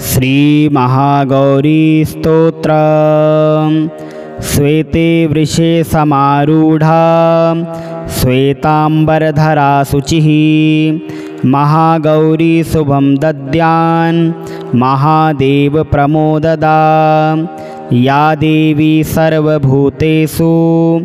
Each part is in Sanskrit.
श्रीमहागौरीस्तोत्रम्। श्वेते वृषे समारूढा श्वेतांबरधरा शुचिः महागौरी शुभं दद्यान् महादेव प्रमोददा। या देवी सर्वभूतेषु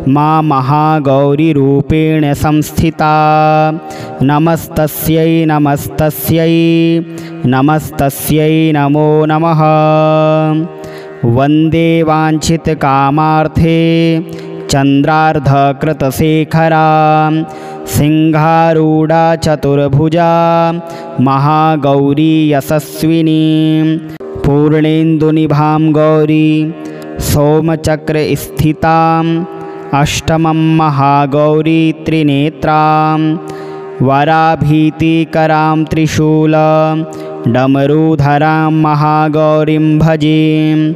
मा महागौरीरूपेण संस्थिता। नमस्तस्यै नमस्तस्यै नमस्तस्यै नमो नमः। वन्दे वाञ्छितकामार्थे चन्द्रार्धकृतशेखरा सिंहारूढा चतुर्भुजा महागौरी यशस्विनी। पूर्णेन्दुनिभां गौरी सोमचक्रस्थिताम् अष्टमं महागौरी त्रिनेत्रां। वराभीतिकरां त्रिशूल डमरूधरां महागौरीं भजे।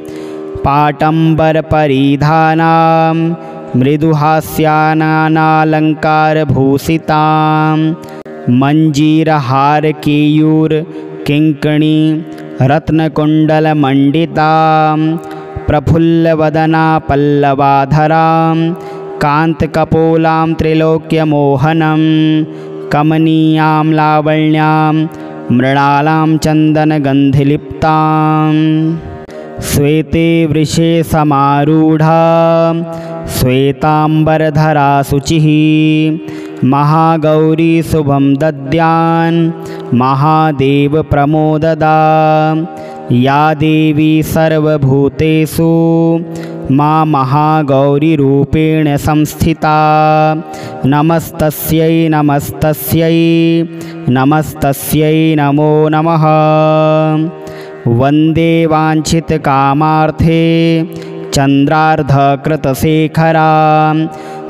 पाटम्बरपरिधानां मृदुहास्यानालङ्कारभूषितां। मञ्जीरहारकेयूरकिङ्कणी रत्नकुण्डलमण्डितां। प्रफुल्लवदना पल्लवाधरां कान्तकपोलां त्रिलोक्यमोहनं। कमनीयां लावण्यां मृणालां चन्दनगन्धिलिप्तां। श्वेते वृषे समारूढा श्वेतांबरधरा शुचिः महागौरी शुभं दद्यान् महादेव प्रमोददा। या देवी सर्वभूतेषु मा महागौरीरूपेण संस्थिता। नमस्तस्यै नमस्तस्यै नमस्तस्यै नमो नमः। वन्दे वाञ्छितकामार्थे चन्द्रार्धकृतशेखरा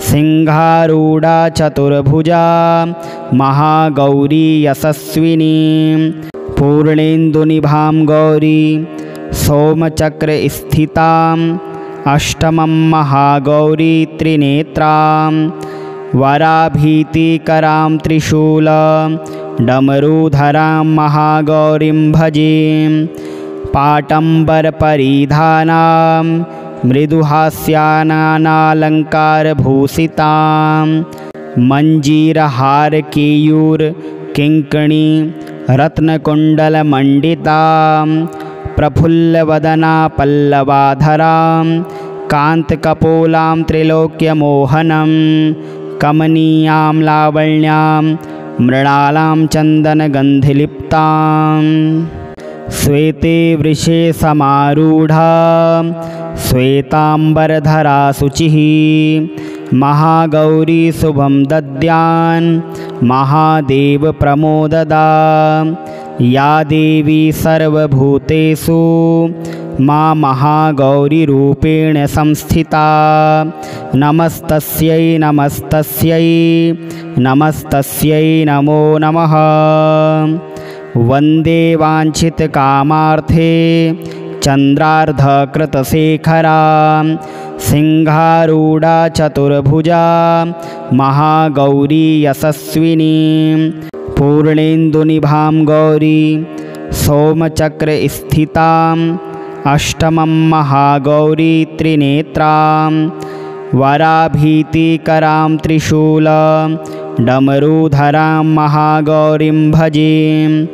सिंहारूढा चतुर्भुजा महागौरी यशस्विनी। पूर्णेन्दुनिभां गौरी सोमचक्रस्थिताम् अष्टमं महागौरी त्रिनेत्रां। वराभीतिकरां त्रिशूल डमरूधरां महागौरीं भजे। पाटम्बरपरिधानां मृदुहास्यानालङ्कारभूषितां। मञ्जीरहारकेयूरकिङ्कणी रत्नकुण्डलमण्डितां। प्रफुल्लवदना पल्लवाधरां कान्तकपोलां त्रिलोक्यमोहनं। कमनीयां लावण्यां मृणालां चन्दनगन्धिलिप्तां। श्वेते वृषे समारूढा श्वेतांबरधरा शुचिः महागौरी शुभं दद्यान् महादेव प्रमोददा। या देवी सर्वभूतेषु मा महागौरीरूपेण संस्थिता। नमस्तस्यै नमस्तस्यै नमस्तस्यै नमो नमः। वन्दे वाञ्छितकामार्थे चन्द्रार्धकृतशेखरा सिंहारूढा चतुर्भुजा महागौरी यशस्विनी। पूर्णेन्दुनिभां गौरी सोमचक्रस्थिताम् अष्टमं महागौरी त्रिनेत्रां। वराभीतिकरां त्रिशूल डमरूधरां महागौरीं भजे।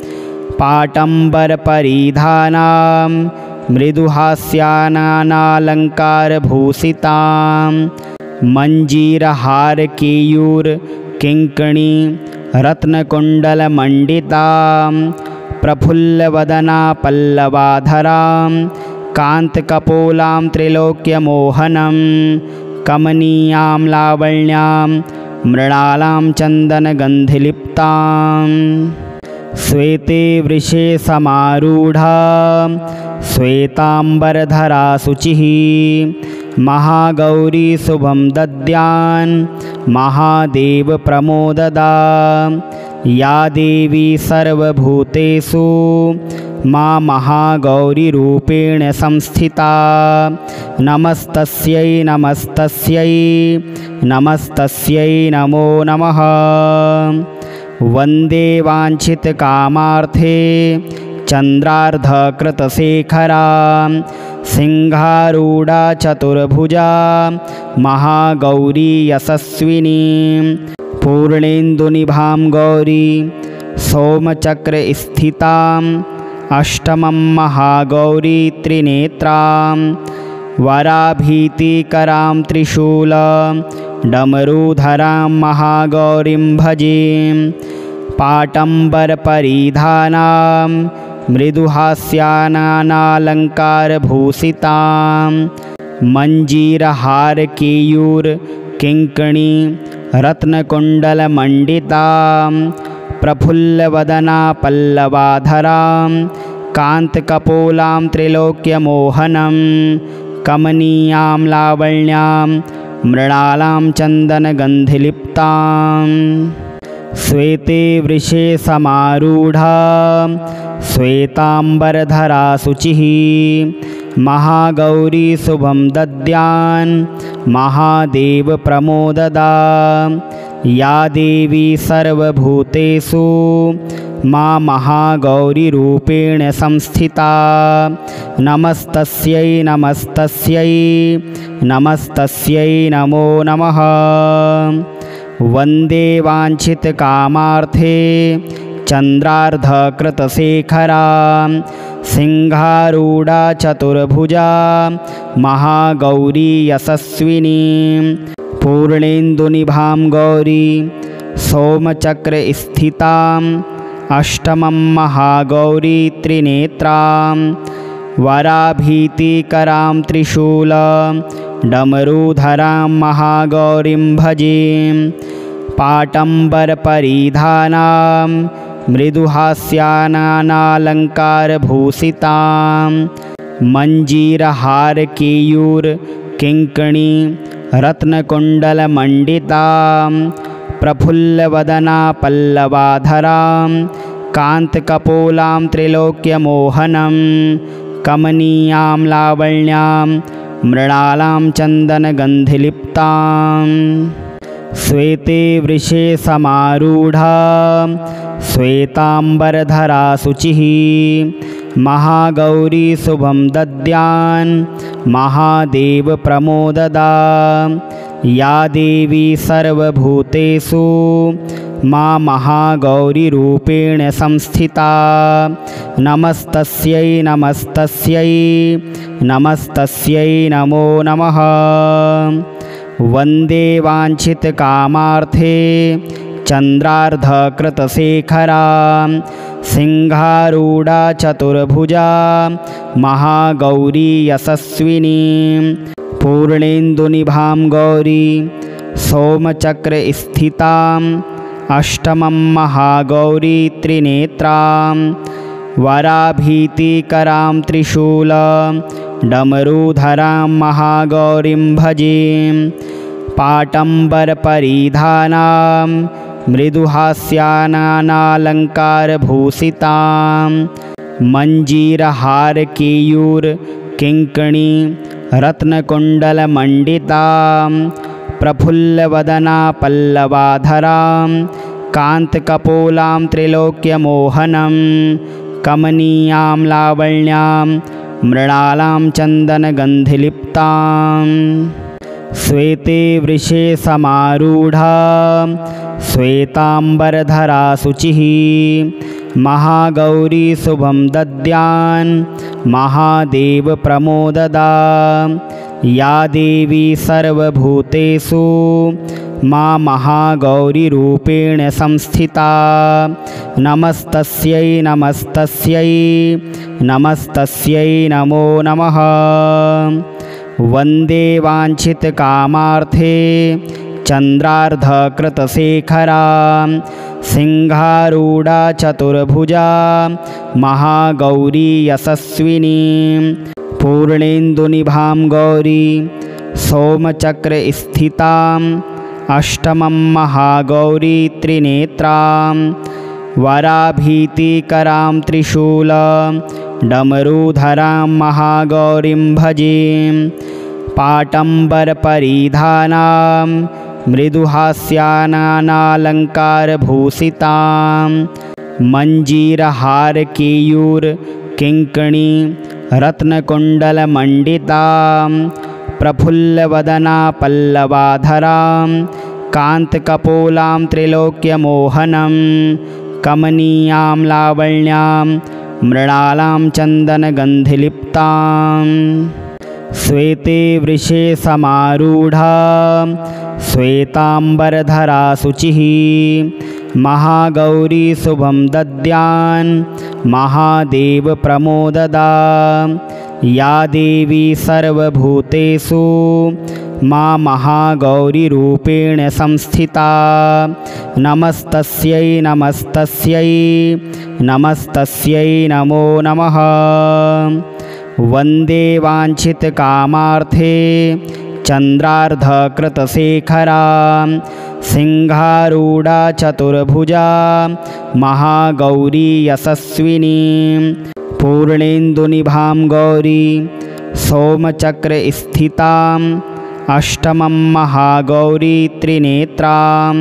पाटम्बरपरिधानां मृदुहास्यानालङ्कारभूषितां। मञ्जीरहारकेयूरकिङ्कणी रत्नकुण्डलमण्डितां। प्रफुल्लवदना पल्लवाधरां कान्तकपोलां त्रिलोक्यमोहनं। कमनीयां लावण्यां मृणालां चन्दनगन्धिलिप्तां। श्वेते वृषे समारूढा श्वेतांबरधरा शुचिः महागौरी शुभं दद्यान् महादेव प्रमोददा। या देवी सर्वभूतेषु मा महागौरीरूपेण संस्थिता। नमस्तस्यै नमस्तस्यै नमस्तस्यै नमो नमः। वन्दे वाञ्छितकामार्थे चन्द्रार्धकृतशेखरां सिंहारूढा चतुर्भुजा महागौरी यशस्विनीं पूर्णेन्दुनिभां गौरी सोमचक्रस्थिताम् अष्टमं महागौरी त्रिनेत्रां वराभीतिकरां त्रिशूल डमरूधरां महागौरीं भजे पाटम्बरपरिधानां मृदुहास्यानालङ्कारभूषितां मञ्जीरहारकेयूरकिङ्कणी रत्नकुण्डलमण्डितां प्रफुल्लवदना पल्लवाधरां कान्तकपोलां त्रिलोक्यमोहनं कमनीयां लावण्यां मृणालां चन्दनगन्धिलिप्तां श्वेते वृषे समारूढा श्वेताम्बरधरा शुचिः महागौरी शुभं दद्यान् महादेवप्रमोददा या देवी सर्वभूतेषु मा महागौरीरूपेण संस्थिता नमस्तस्यै नमस्तस्यै नमस्तस्यै नमो नमः। वन्दे वाञ्छितकामार्थे चन्द्रार्धकृतशेखरां सिंहारूढा चतुर्भुजा महागौरी यशस्विनीं पूर्णेन्दुनिभां गौरी सोमचक्रस्थिताम् अष्टमं महागौरी त्रिनेत्रां वराभीतिकरां त्रिशूल डमरूधरां महागौरीं भजे पाटम्बरपरिधानां मृदुहास्यानालङ्कारभूषितां मञ्जीरहारकेयूरकिङ्कणी रत्नकुण्डलमण्डितां प्रफुल्लवदना पल्लवाधरां कान्तकपोलां त्रिलोक्यमोहनं कमनीयां लावण्यां मृणालां चन्दनगन्धिलिप्तां श्वेते वृषे समारूढा श्वेताम्बरधरा शुचिः महागौरी शुभं दद्यान् महादेवप्रमोददा या देवी सर्वभूतेषु मा महागौरीरूपेण संस्थिता नमस्तस्यै नमस्तस्यै नमस्तस्यै नमो नमः। वन्दे वाञ्छितकामार्थे चन्द्रार्धकृतशेखरां सिंहारूढा चतुर्भुजा महागौरी यशस्विनीं पूर्णेन्दुनिभां गौरी सोमचक्रस्थिताम् अष्टमं महागौरी त्रिनेत्रां वराभीतिकरां त्रिशूल डमरूधरां महागौरीं भजे पाटम्बरपरिधानां मृदुहास्यानालङ्कारभूषितां मञ्जीरहारकेयूरकिङ्कणी रत्नकुण्डलमण्डितां प्रफुल्लवदना पल्लवाधरां कान्तकपोलां त्रिलोक्यमोहनं कमनीयां लावण्यां मृणालां चन्दनगन्धिलिप्तां श्वेते वृषे समारूढा श्वेताम्बरधरा शुचिः महागौरी शुभं दद्यान् महादेवप्रमोददा या देवी सर्वभूतेषु मा महागौरीरूपेण संस्थिता नमस्तस्यै नमस्तस्यै नमस्तस्यै नमो नमः। वन्दे वाञ्छितकामार्थे चन्द्रार्धकृतशेखरां सिंहारूढा चतुर्भुजा महागौरी यशस्विनीं पूर्णेन्दुनिभां गौरी सोमचक्रस्थिताम् अष्टमं महागौरी त्रिनेत्रां वराभीतिकरां त्रिशूल डमरूधरां महागौरीं भजे पाटम्बरपरिधानां मृदुहास्यानालङ्कारभूषितां मञ्जीरहारकेयूरकिङ्कणी रत्नकुण्डलमण्डितां प्रफुल्लवदना पल्लवाधरां कान्तकपोलां त्रिलोक्यमोहनं कमनीयां लावण्यां मृणालां चन्दनगन्धिलिप्तां श्वेते वृषे समारूढा श्वेताम्बरधरा शुचिः महागौरी शुभं दद्यान् महादेवप्रमोददा या देवी सर्वभूतेषु मा महागौरीरूपेण संस्थिता नमस्तस्यै नमस्तस्यै नमस्तस्यै नमो नमः। वन्दे वाञ्छितकामार्थे चन्द्रार्धकृतशेखरा सिंहारूढा चतुर्भुजा महागौरी यशस्विनी पूर्णेन्दुनिभां गौरी सोमचक्रस्थिताम् अष्टमं महागौरी त्रिनेत्रां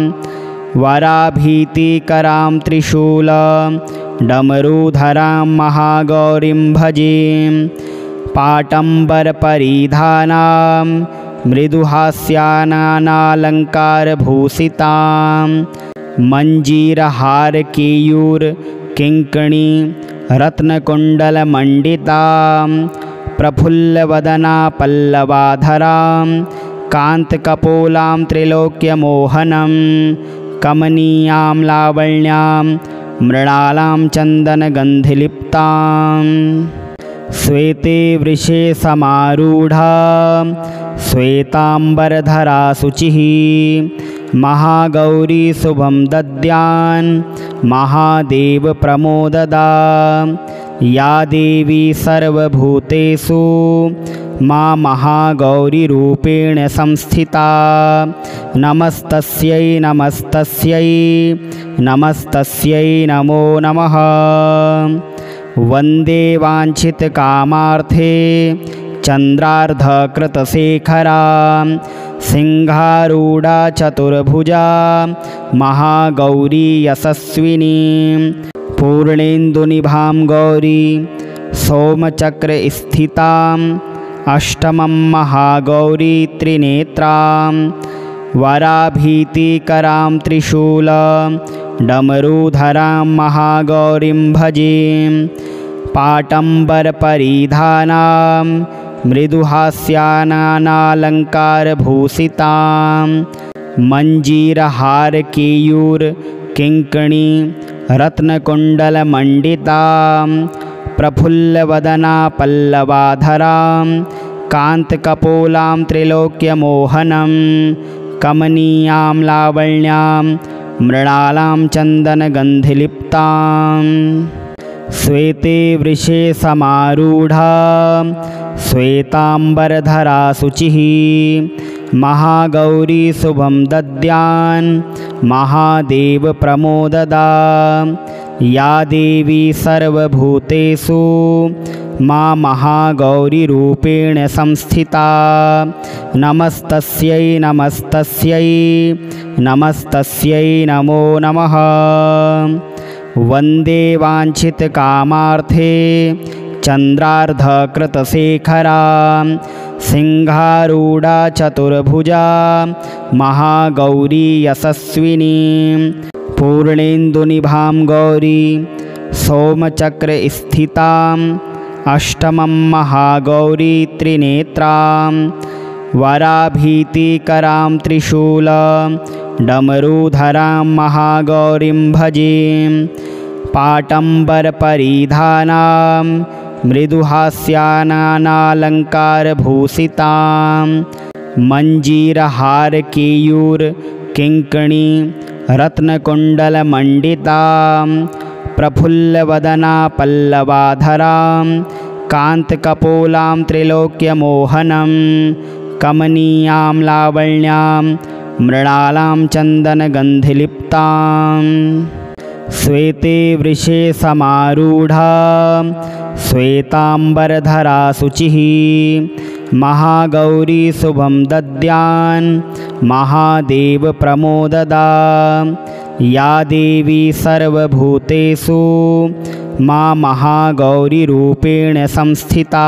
वराभीतिकरां त्रिशूलडमरूधरां महागौरीं भजे पाटम्बरपरिधानां मृदुहास्यानालङ्कारभूषितां मञ्जीरहारकेयूरकिङ्कणी रत्नकुण्डलमण्डितां प्रफुल्लवदना पल्लवाधरां कान्तकपोलां त्रिलोक्यमोहनं कमनीयां लावण्यां मृणालां चन्दनगन्धिलिप्तां श्वेते वृषे समारूढा श्वेताम्बरधरा शुचिः महागौरी शुभं दद्यान् महादेवप्रमोददा या देवी सर्वभूतेषु मा महागौरीरूपेण संस्थिता नमस्तस्यै नमस्तस्यै नमस्तस्यै नमो नमः। वन्दे वाञ्छितकामार्थे चन्द्रार्धकृतशेखरा सिंहारूढा चतुर्भुजा महागौरी यशस्विनी पूर्णेन्दुनिभां गौरी सोमचक्रस्थिताम् अष्टमं महागौरी त्रिनेत्रां वराभीतिकरां त्रिशूलडमरूधरां महागौरीं भजे पाटम्बरपरिधानां मृदुहास्यानालङ्कारभूषितां मञ्जीरहारकेयूरकिङ्कणी रत्नकुण्डलमण्डितां प्रफुल्लवदना पल्लवाधरां कान्तकपोलां त्रिलोक्यमोहनं कमनीयां लावण्यां मृणालां चन्दनगन्धिलिप्तां श्वेते वृषे समारूढा श्वेताम्बरधरा शुचिः महागौरी शुभं दद्यान् महादेवप्रमोददा या देवी सर्वभूतेषु मा महागौरीरूपेण संस्थिता नमस्तस्यै नमस्तस्यै नमस्तस्यै नमो नमः। वन्दे वाञ्छितकामार्थे चन्द्रार्धकृतशेखरा सिंहारूढा चतुर्भुजा महागौरी यशस्विनी पूर्णेन्दुनिभां गौरी सोमचक्रस्थिताम् अष्टमं महागौरी त्रिनेत्रां वराभीतिकरां त्रिशूलडमरूधरां महागौरीं भजे पाटम्बरपरिधानां मृदुहास्यानालङ्कारभूषितां मञ्जीरहारकेयूरकिङ्कणी रत्नकुण्डलमण्डितां प्रफुल्लवदना पल्लवाधरां कान्तकपोलां त्रिलोक्यमोहनं कमनीयां लावण्यां मृणालां चन्दनगन्धिलिप्तां श्वेते वृषे समारूढा श्वेताम्बरधरा शुचिः महागौरी शुभं दद्यान् महादेवप्रमोददा या देवी सर्वभूतेषु मा महागौरीरूपेण संस्थिता।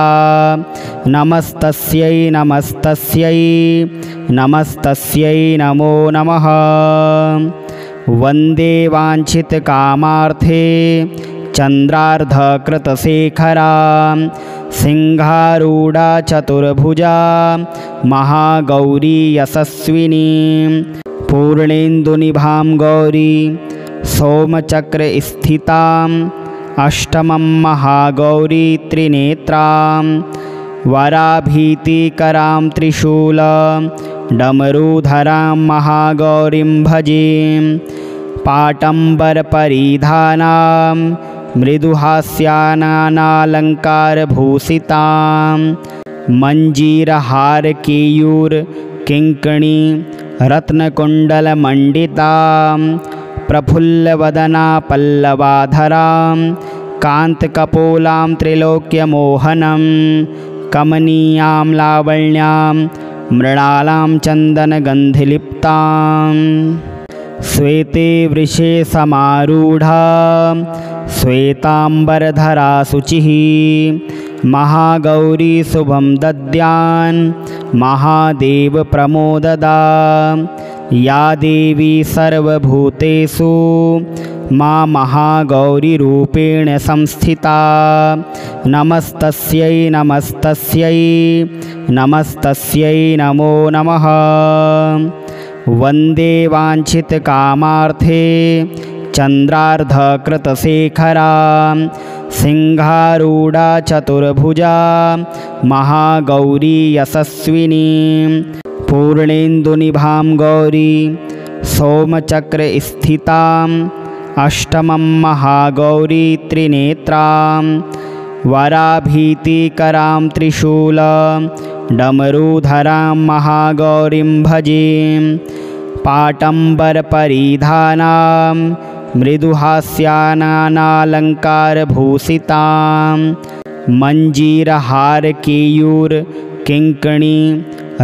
नमस्तस्यै नमस्तस्यै नमस्तस्यै नमो नमः। वन्दे वाञ्छितकामार्थे चन्द्रार्धकृतशेखरा सिंहारूढा चतुर्भुजा महागौरी यशस्विनी। पूर्णेन्दुनिभां गौरी सोमचक्रस्थिताम् अष्टमं महागौरी त्रिनेत्रां वराभीतिकरां त्रिशूलडमरूधरां महागौरीं भजे। पाटम्बरपरिधानां मृदुहास्यानालङ्कारभूषितां मञ्जीरहारकेयूरकिङ्कणी रत्नकुण्डलमण्डितां प्रफुल्लवदना पल्लवाधरां कान्तकपोलां त्रिलोक्यमोहनं कमनीयां लावण्यां मृणालां चन्दनगन्धिलिप्तां। श्वेते वृषे समारूढा श्वेताम्बरधरा शुचिः महागौरी शुभं दद्यान् महादेवप्रमोददा। या देवी सर्वभूतेषु मा महागौरीरूपेण संस्थिता। नमस्तस्यै नमस्तस्यै नमस्तस्यै नमो नमः। वन्दे वाञ्छितकामार्थे चन्द्रार्धकृतशेखरा सिंहारूढा चतुर्भुजा महागौरी यशस्विनी। पूर्णेन्दुनिभां गौरी सोमचक्रस्थिताम् अष्टमं महागौरी त्रिनेत्रां वराभीतिकरां त्रिशूलडमरूधरां महागौरीं भजे। पाटम्बरपरिधानां मृदुहास्यानालङ्कारभूषितां मञ्जीरहारकेयूरकिङ्कणी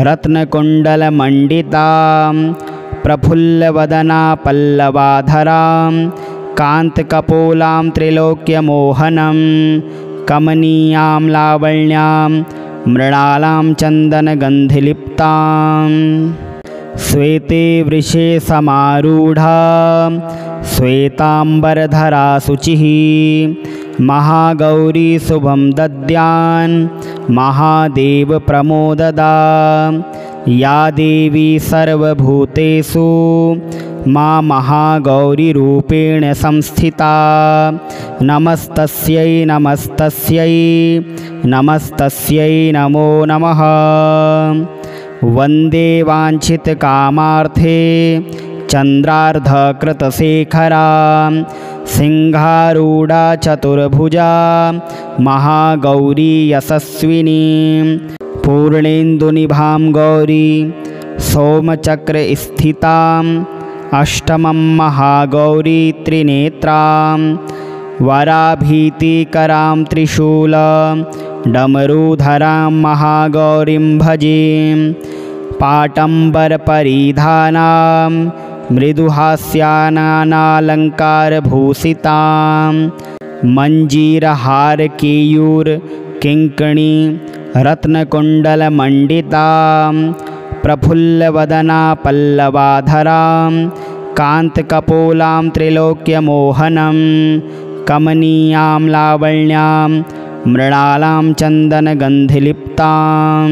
रत्नकुण्डलमण्डितां प्रफुल्लवदना पल्लवाधरां कान्तकपोलां त्रिलोक्यमोहनं कमनीयां लावण्यां मृणालां चन्दनगन्धिलिप्तां। श्वेते वृषे समारूढा श्वेताम्बरधरा शुचिः महागौरी शुभं दद्यान् महादेवप्रमोददा। या देवी सर्वभूतेषु मा महागौरीरूपेण संस्थिता। नमस्तस्यै नमस्तस्यै नमस्तस्यै नमो नमः। वन्दे वाञ्छितकामार्थे चन्द्रार्धकृतशेखरा सिंहारूढा चतुर्भुजा महागौरी यशस्विनी। पूर्णेन्दुनिभां गौरी सोमचक्रस्थिताम् अष्टमं महागौरी त्रिनेत्रां वराभीतिकरां त्रिशूलडमरूधरां महागौरीं भजे। पाटम्बरपरिधानां मृदुहास्यानालङ्कारभूषितां मञ्जीरहारकेयूरकिङ्कणी रत्नकुण्डलमण्डितां प्रफुल्लवदना पल्लवाधरां कान्तकपोलां त्रिलोक्यमोहनं कमनीयां लावण्यां मृणालां चन्दनगन्धिलिप्तां।